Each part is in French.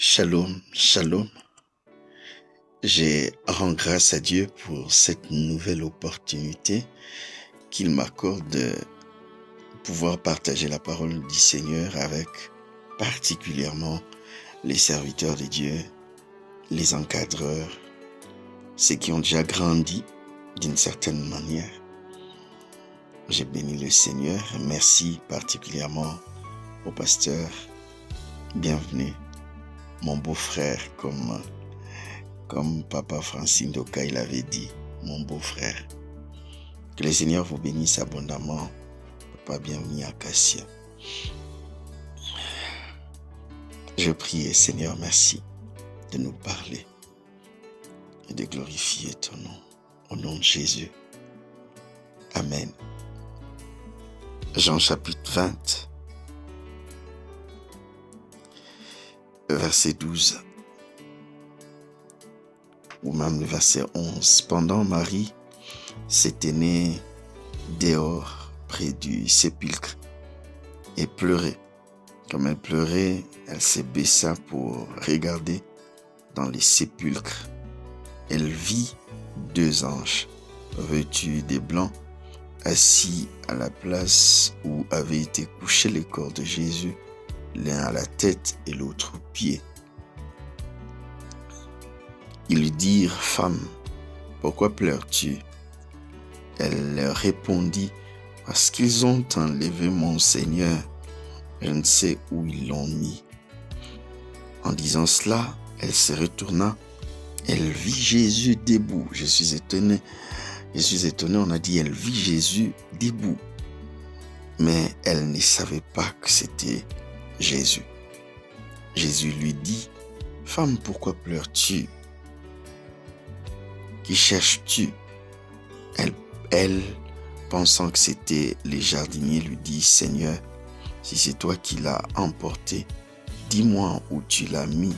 Shalom, shalom. Je rends grâce à Dieu pour cette nouvelle opportunité qu'il m'accorde de pouvoir partager la parole du Seigneur avec particulièrement les serviteurs de Dieu, les encadreurs, ceux qui ont déjà grandi d'une certaine manière. J'ai béni le Seigneur. Merci particulièrement au pasteur. Bienvenue, mon beau-frère, comme Papa Francine Doka il avait dit, mon beau-frère. Que le Seigneur vous bénisse abondamment. Papa, bienvenue à Cassia. Je prie, Seigneur, merci de nous parler et de glorifier ton nom. Au nom de Jésus. Amen. Jean chapitre 20, verset 12, ou même le verset 11. Cependant, Marie s'était née dehors, près du sépulcre, et pleurait. Comme elle pleurait, elle se baissa pour regarder dans les sépulcres. Elle vit deux anges, vêtus de blanc, assis à la place où avait été couché le corps de Jésus, l'un à la tête et l'autre aux pieds. Ils lui dirent: « Femme, pourquoi pleures-tu » Elle leur répondit: « Parce qu'ils ont enlevé mon Seigneur, je ne sais où ils l'ont mis. » En disant cela, elle se retourna. Elle vit Jésus debout. Je suis étonné, on a dit elle vit Jésus debout. Mais elle ne savait pas que c'était Jésus. Jésus lui dit: « Femme, pourquoi pleures-tu? Qui cherches-tu » Elle, pensant que c'était les jardiniers, lui dit: « Seigneur, si c'est toi qui l'as emporté, dis-moi où tu l'as mis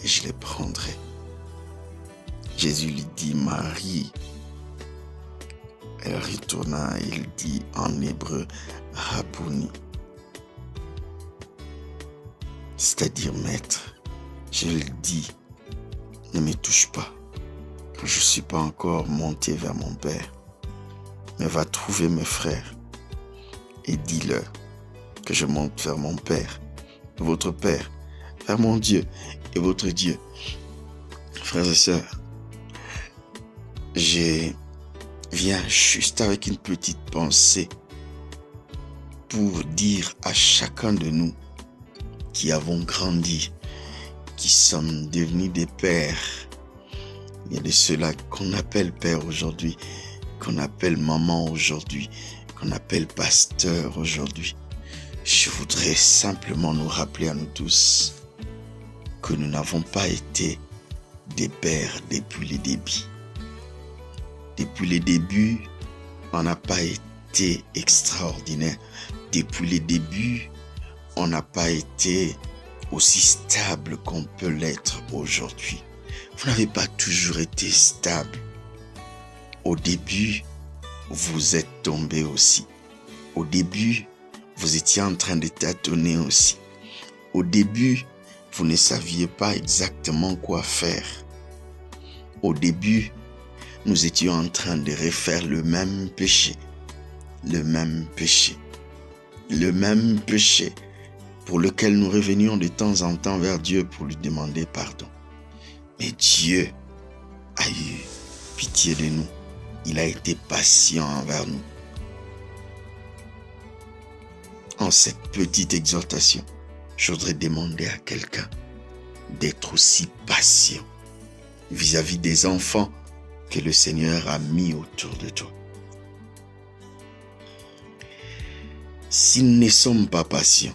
et je le prendrai. » Jésus lui dit: « Marie. » Elle retourna et il dit en hébreu: « Rabouni », c'est-à-dire maître. Je lui dis: « Ne me touche pas, car je ne suis pas encore monté vers mon Père, mais va trouver mes frères et dis-leur que je monte vers mon Père, votre Père, vers mon Dieu et votre Dieu. » Frères et sœurs, je viens juste avec une petite pensée pour dire à chacun de nous qui avons grandi, qui sommes devenus des pères. Il y a de ceux-là qu'on appelle père aujourd'hui, qu'on appelle maman aujourd'hui, qu'on appelle pasteur aujourd'hui. Je voudrais simplement nous rappeler à nous tous que nous n'avons pas été des pères depuis les débuts. Depuis les débuts, on n'a pas été extraordinaire. Depuis les débuts, on n'a pas été aussi stable qu'on peut l'être aujourd'hui. Vous n'avez pas toujours été stable. Au début, vous êtes tombé aussi. Au début, vous étiez en train de tâtonner aussi. Au début, vous ne saviez pas exactement quoi faire. Au début, nous étions en train de refaire le même péché. Le même péché. Le même péché pour lequel nous revenions de temps en temps vers Dieu pour lui demander pardon. Mais Dieu a eu pitié de nous. Il a été patient envers nous. En cette petite exhortation, je voudrais demander à quelqu'un d'être aussi patient vis-à-vis des enfants que le Seigneur a mis autour de toi. Si nous ne sommes pas patients,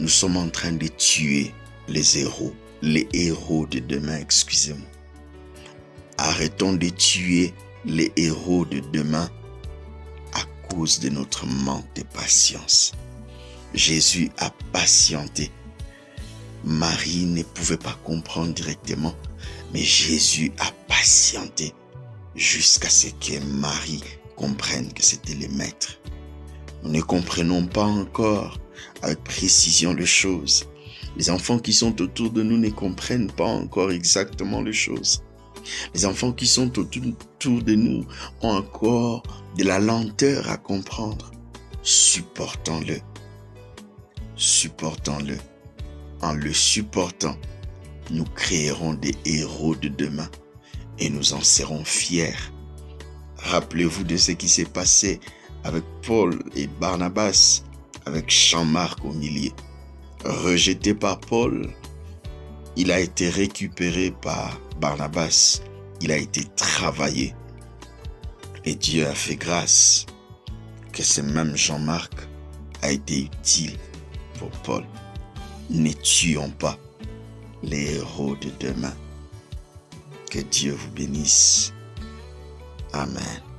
nous sommes en train de tuer les héros de demain, excusez-moi. Arrêtons de tuer les héros de demain à cause de notre manque de patience. Jésus a patienté. Marie ne pouvait pas comprendre directement, mais Jésus a patienté jusqu'à ce que Marie comprenne que c'était le maître. Nous ne comprenons pas encore avec précision les choses, Les enfants qui sont autour de nous ne comprennent pas encore exactement les choses. Les enfants qui sont autour de nous ont encore de la lenteur à comprendre. Supportons-le. Supportons-le. En le supportant, nous créerons des héros de demain et nous en serons fiers. Rappelez-vous de ce qui s'est passé avec Paul et Barnabas, avec Jean-Marc au milieu. Rejeté par Paul, il a été récupéré par Barnabas. Il a été travaillé. Et Dieu a fait grâce que ce même Jean-Marc a été utile pour Paul. Ne tuons pas les héros de demain. Que Dieu vous bénisse. Amen.